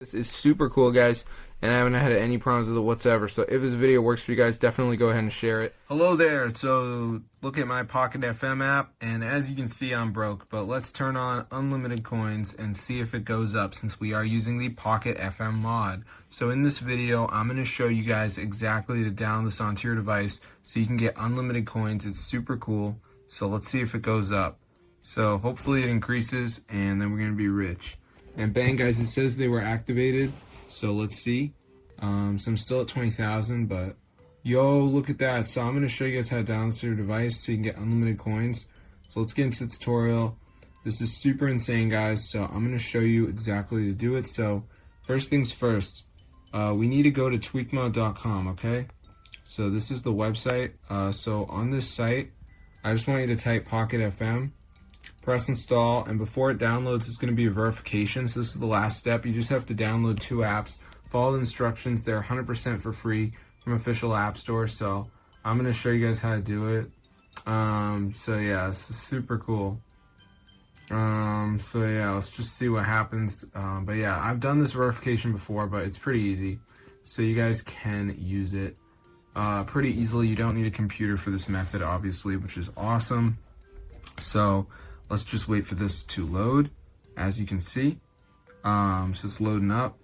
This is super cool, guys, and I haven't had any problems with it whatsoever. So if this video works for you guys, definitely go ahead and share it. Hello there. So look at my Pocket FM app, and as you can see, I'm broke. But let's turn on unlimited coins and see if it goes up, since we are using the Pocket FM mod. So in this video, I'm going to show you guys exactly to download this onto your device so you can get unlimited coins. It's super cool. So let's see if it goes up. So hopefully it increases, and then we're going to be rich. And bang, guys, it says they were activated, so let's see. So I'm still at 20,000, but yo, look at that. So I'm going to show you guys how to download this to your device so you can get unlimited coins. So let's get into the tutorial. This is super insane, guys, so I'm going to show you exactly to do it. So first things first, we need to go to tweakmode.com, okay? So this is the website. So on this site, I just want you to type Pocket FM. Press install, and before it downloads, it's going to be a verification. So this is the last step. You just have to download 2 apps, follow the instructions. They're 100% for free from official app store. So I'm going to show you guys how to do it. So yeah, this is super cool. So yeah, let's just see what happens. But yeah, I've done this verification before, but it's pretty easy. So you guys can use it pretty easily. You don't need a computer for this method, obviously, which is awesome. So let's just wait for this to load. As you can see, so it's loading up,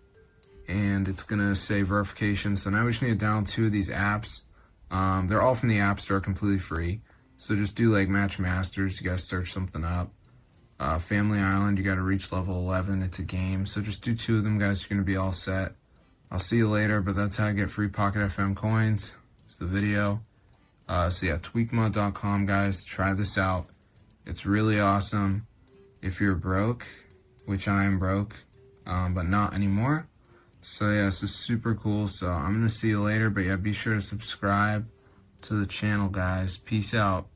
and it's gonna say verification. So now we just need to download 2 of these apps. They're all from the App Store, completely free. So just do like Match Masters. You guys search something up. Family Island. You got to reach level 11. It's a game. So just do 2 of them, guys. You're gonna be all set. I'll see you later. But that's how I get free Pocket FM coins. It's the video. So yeah, tweakmode.com, guys. Try this out. It's really awesome if you're broke, which I am broke, but not anymore. So yeah, this is super cool. So I'm going to see you later, but yeah, be sure to subscribe to the channel, guys. Peace out.